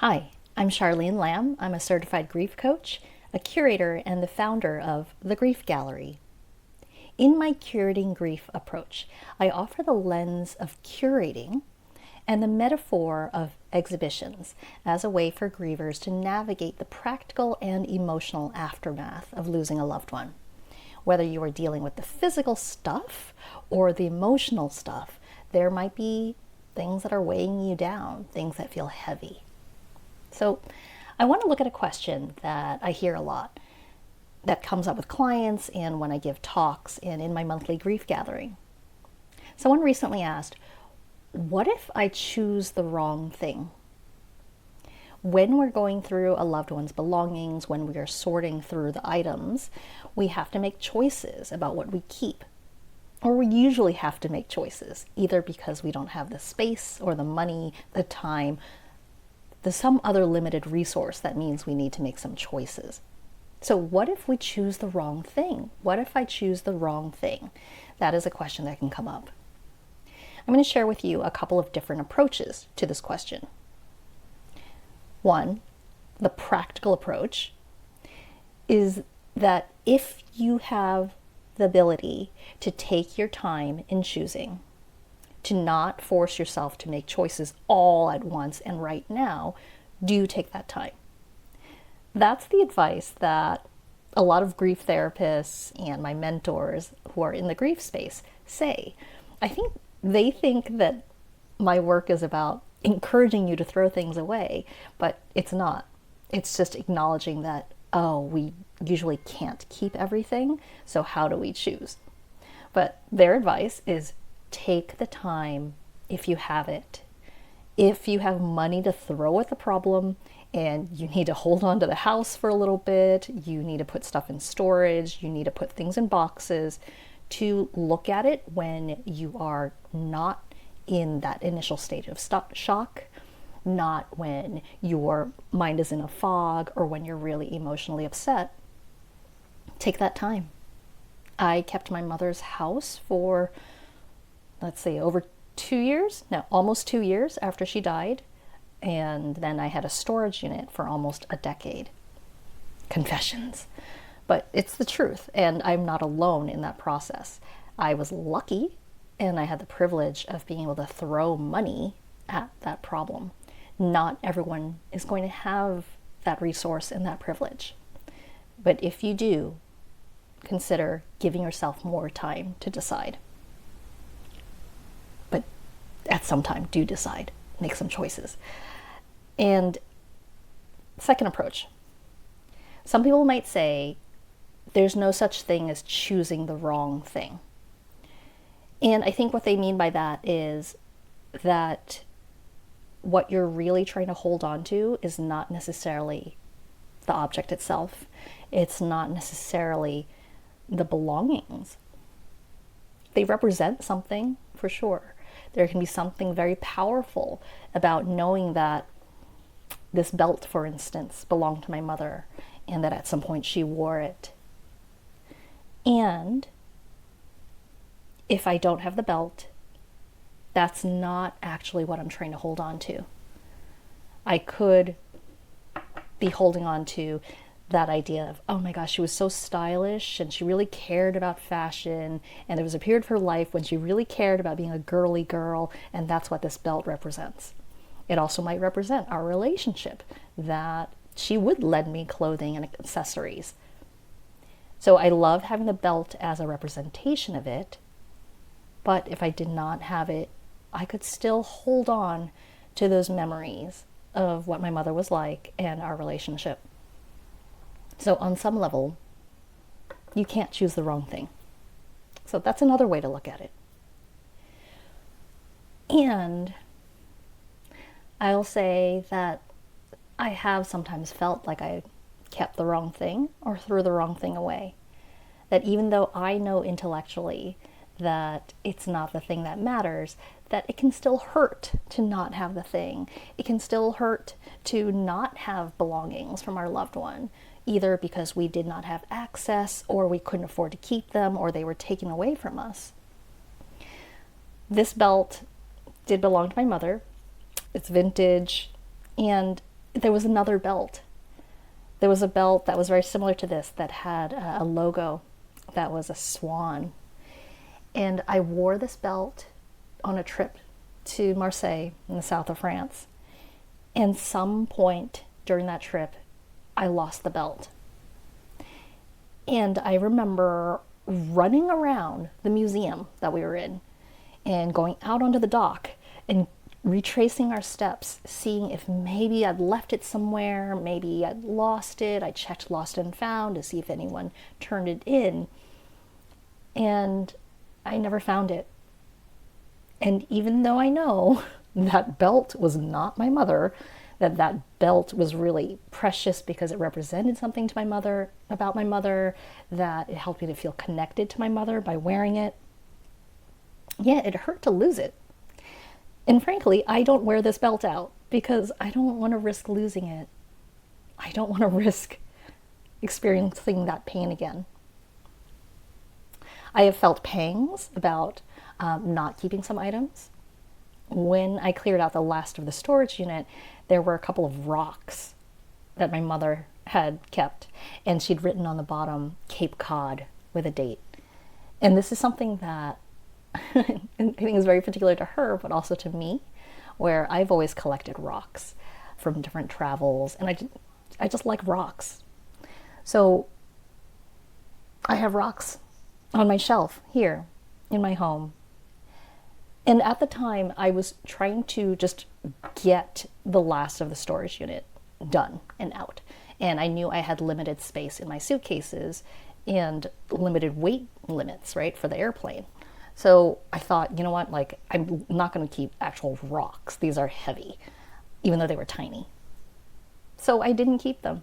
Hi, I'm Charlene Lam. I'm a certified grief coach, a curator, and the founder of the Grief Gallery. In my curating grief approach, I offer the lens of curating and the metaphor of exhibitions as a way for grievers to navigate the practical and emotional aftermath of losing a loved one. Whether you are dealing with the physical stuff or the emotional stuff, there might be things that are weighing you down, things that feel heavy. So I want to look at a question that I hear a lot that comes up with clients and when I give talks and in my monthly grief gathering. Someone recently asked, what if I choose the wrong thing? When we're going through a loved one's belongings, when we are sorting through the items, we have to make choices about what we keep. Or we usually have to make choices, either because we don't have the space or the money, the time, there's some other limited resource that means we need to make some choices. So what if we choose the wrong thing? What if I choose the wrong thing? That is a question that can come up. I'm going to share with you a couple of different approaches to this question. One, the practical approach is that if you have the ability to take your time in choosing, to not force yourself to make choices all at once and right now, do take that time. That's the advice that a lot of grief therapists and my mentors who are in the grief space say. I think they think that my work is about encouraging you to throw things away, but it's not. It's just acknowledging that, we usually can't keep everything, so how do we choose? But their advice is take the time if you have it. If you have money to throw at the problem and you need to hold on to the house for a little bit, you need to put stuff in storage, you need to put things in boxes, to look at it when you are not in that initial stage of shock, not when your mind is in a fog or when you're really emotionally upset. Take that time. I kept my mother's house for over 2 years, no, almost 2 years after she died. And then I had a storage unit for almost a decade. Confessions. But it's the truth, and I'm not alone in that process. I was lucky, and I had the privilege of being able to throw money at that problem. Not everyone is going to have that resource and that privilege. But if you do, consider giving yourself more time to decide. At some time, do decide, make some choices. And second approach, some people might say there's no such thing as choosing the wrong thing. And I think what they mean by that is that what you're really trying to hold on to is not necessarily the object itself. It's not necessarily the belongings. They represent something for sure. There can be something very powerful about knowing that this belt, for instance, belonged to my mother and that at some point she wore it. And if I don't have the belt, that's not actually what I'm trying to hold on to. I could be holding on to that idea of, oh my gosh, she was so stylish and she really cared about fashion, and there was a period of her life when she really cared about being a girly girl, and that's what this belt represents. It also might represent our relationship, that she would lend me clothing and accessories. So I love having the belt as a representation of it, but if I did not have it, I could still hold on to those memories of what my mother was like and our relationship. So on some level, you can't choose the wrong thing. So that's another way to look at it. And I'll say that I have sometimes felt like I kept the wrong thing or threw the wrong thing away. That even though I know intellectually that it's not the thing that matters, that it can still hurt to not have the thing. It can still hurt to not have belongings from our loved one, either because we did not have access or we couldn't afford to keep them or they were taken away from us. This belt did belong to my mother. It's vintage, and there was another belt. There was a belt that was very similar to this that had a logo that was a swan. And I wore this belt on a trip to Marseille in the south of France. And some point during that trip, I lost the belt. And I remember running around the museum that we were in and going out onto the dock and retracing our steps, seeing if maybe I'd left it somewhere, maybe I'd lost it. I checked lost and found to see if anyone turned it in. And I never found it. And even though I know that belt was not my mother, that belt was really precious because it represented something to my mother, about my mother, that it helped me to feel connected to my mother by wearing it, yeah, it hurt to lose it. And frankly, I don't wear this belt out because I don't want to risk losing it. I don't want to risk experiencing that pain again. I have felt pangs about not keeping some items. When I cleared out the last of the storage unit, there were a couple of rocks that my mother had kept, and she'd written on the bottom Cape Cod with a date. And this is something that I think is very particular to her, but also to me, where I've always collected rocks from different travels, and I just like rocks. So I have rocks on my shelf here in my home. And at the time, I was trying to just get the last of the storage unit done and out. And I knew I had limited space in my suitcases and limited weight limits, right, for the airplane. So I thought, you know what, like, I'm not going to keep actual rocks. These are heavy, even though they were tiny. So I didn't keep them.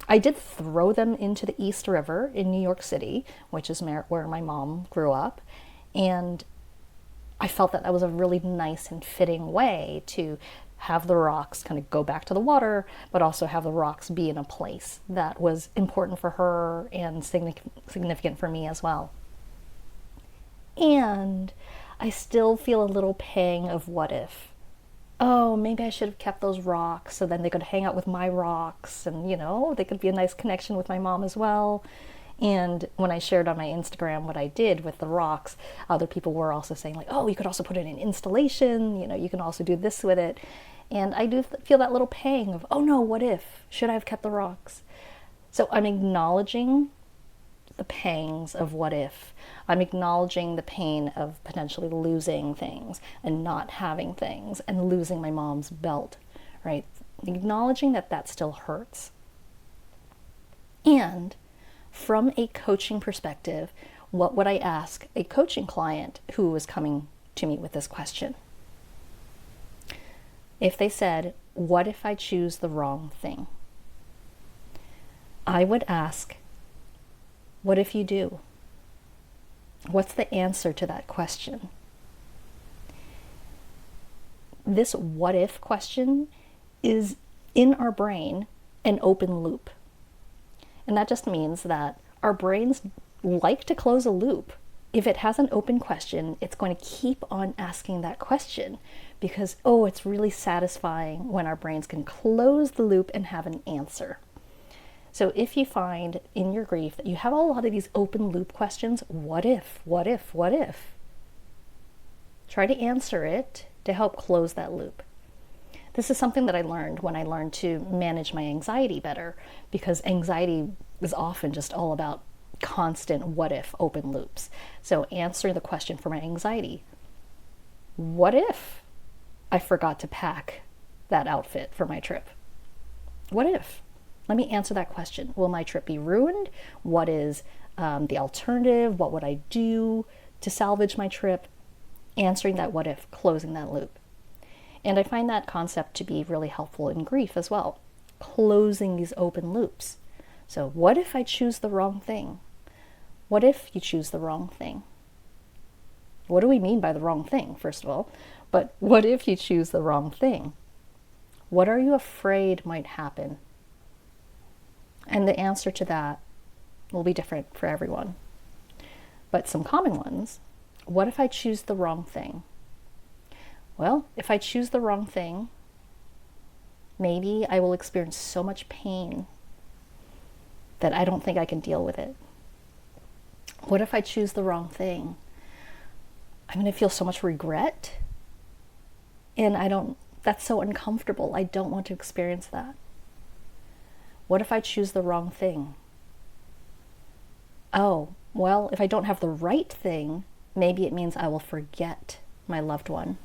I did throw them into the East River in New York City, which is where my mom grew up. And I felt that was a really nice and fitting way to have the rocks kind of go back to the water, but also have the rocks be in a place that was important for her and significant for me as well. And I still feel a little pang of what if. Oh, maybe I should have kept those rocks so then they could hang out with my rocks and, you know, they could be a nice connection with my mom as well. And when I shared on my Instagram what I did with the rocks, other people were also saying like, oh, you could also put it in installation, you know, you can also do this with it. And I do feel that little pang of, oh no, what if? Should I have kept the rocks? So I'm acknowledging the pangs of what if. I'm acknowledging the pain of potentially losing things and not having things and losing my mom's belt, right? Acknowledging that that still hurts. And from a coaching perspective, what would I ask a coaching client who was coming to me with this question? If they said, what if I choose the wrong thing? I would ask, what if you do? What's the answer to that question? This what if question is in our brain an open loop. And that just means that our brains like to close a loop. If it has an open question, it's going to keep on asking that question because, oh, it's really satisfying when our brains can close the loop and have an answer. So if you find in your grief that you have a lot of these open loop questions, what if, what if, what if? Try to answer it to help close that loop. This is something that I learned when I learned to manage my anxiety better, because anxiety is often just all about constant what if open loops. So answer the question for my anxiety. What if I forgot to pack that outfit for my trip? What if? Let me answer that question. Will my trip be ruined? What is the alternative? What would I do to salvage my trip? Answering that what if, closing that loop. And I find that concept to be really helpful in grief as well. Closing these open loops. So what if I choose the wrong thing? What if you choose the wrong thing? What do we mean by the wrong thing, first of all? But what if you choose the wrong thing? What are you afraid might happen? And the answer to that will be different for everyone. But some common ones, what if I choose the wrong thing? Well, if I choose the wrong thing, Maybe I will experience so much pain that I don't think I can deal with it. What if I choose the wrong thing? I'm going to feel so much regret, and that's so uncomfortable. I don't want to experience that. What if I choose the wrong thing? Oh, well, if I don't have the right thing, maybe it means I will forget my loved one.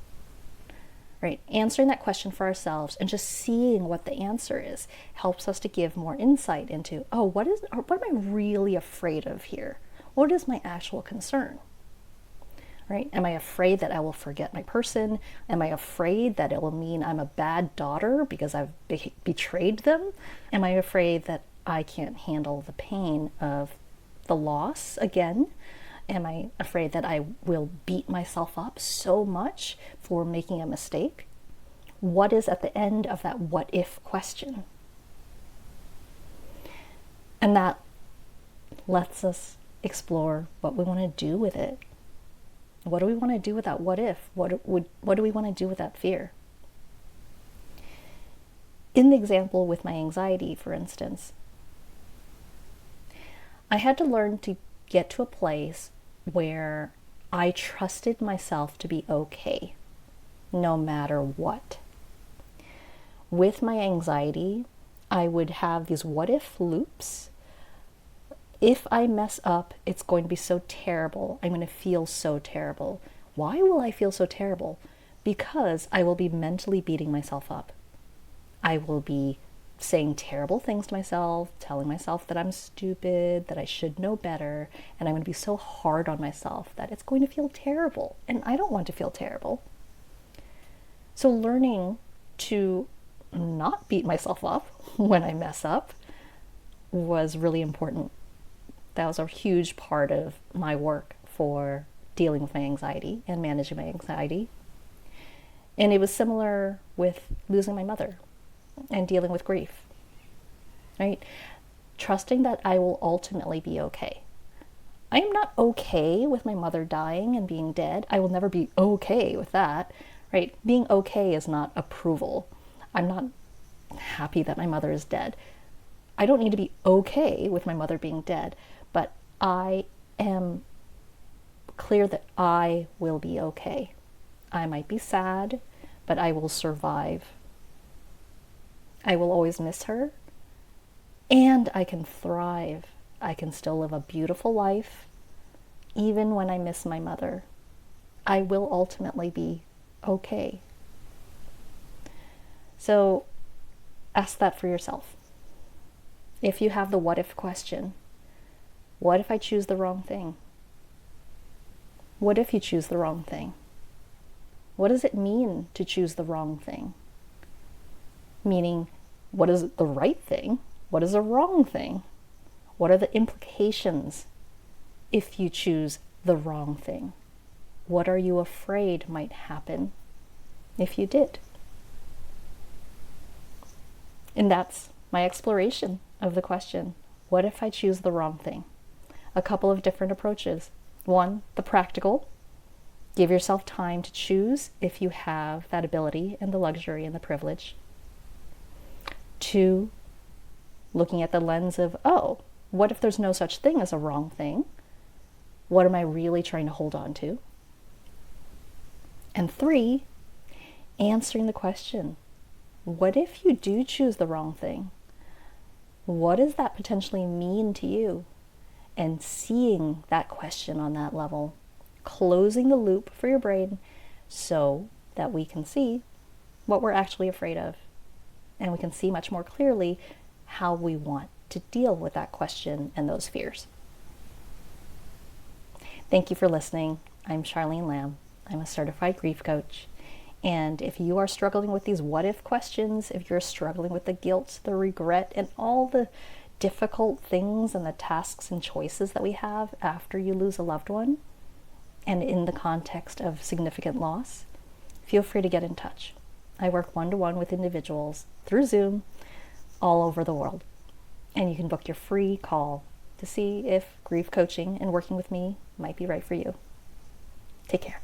Right? Answering that question for ourselves and just seeing what the answer is helps us to give more insight into, what am I really afraid of here? What is my actual concern? Right? Am I afraid that I will forget my person? Am I afraid that it will mean I'm a bad daughter because I've betrayed them? Am I afraid that I can't handle the pain of the loss again? Am I afraid that I will beat myself up so much for making a mistake? What is at the end of that what if question? And that lets us explore what we want to do with it. What do we want to do with that what if? What do we want to do with that fear? In the example with my anxiety, for instance, I had to learn to get to a place where I trusted myself to be okay, no matter what. With my anxiety, I would have these what if loops. If I mess up, it's going to be so terrible. I'm going to feel so terrible. Why will I feel so terrible? Because I will be mentally beating myself up. I will be saying terrible things to myself, telling myself that I'm stupid, that I should know better, and I'm going to be so hard on myself that it's going to feel terrible, and I don't want to feel terrible. So learning to not beat myself up when I mess up was really important. That was a huge part of my work for dealing with my anxiety and managing my anxiety. And it was similar with losing my mother and dealing with grief, right? Trusting that I will ultimately be okay. I am not okay with my mother dying and being dead. I will never be okay with that, right? Being okay is not approval. I'm not happy that my mother is dead. I don't need to be okay with my mother being dead, but I am clear that I will be okay. I might be sad, but I will survive. I will always miss her, and I can thrive. I can still live a beautiful life, even when I miss my mother. I will ultimately be okay. So ask that for yourself. If you have the what if question, what if I choose the wrong thing? What if you choose the wrong thing? What does it mean to choose the wrong thing? Meaning, what is the right thing? What is the wrong thing? What are the implications if you choose the wrong thing? What are you afraid might happen if you did? And that's my exploration of the question, what if I choose the wrong thing? A couple of different approaches. One, the practical. Give yourself time to choose if you have that ability and the luxury and the privilege. Two, looking at the lens of, what if there's no such thing as a wrong thing? What am I really trying to hold on to? And three, answering the question, what if you do choose the wrong thing? What does that potentially mean to you? And seeing that question on that level, closing the loop for your brain so that we can see what we're actually afraid of. And we can see much more clearly how we want to deal with that question and those fears. Thank you for listening. I'm Charlene Lam. I'm a certified grief coach. And if you are struggling with these what if questions, if you're struggling with the guilt, the regret, and all the difficult things and the tasks and choices that we have after you lose a loved one, and in the context of significant loss, feel free to get in touch. I work one-to-one with individuals through Zoom all over the world. And you can book your free call to see if grief coaching and working with me might be right for you. Take care.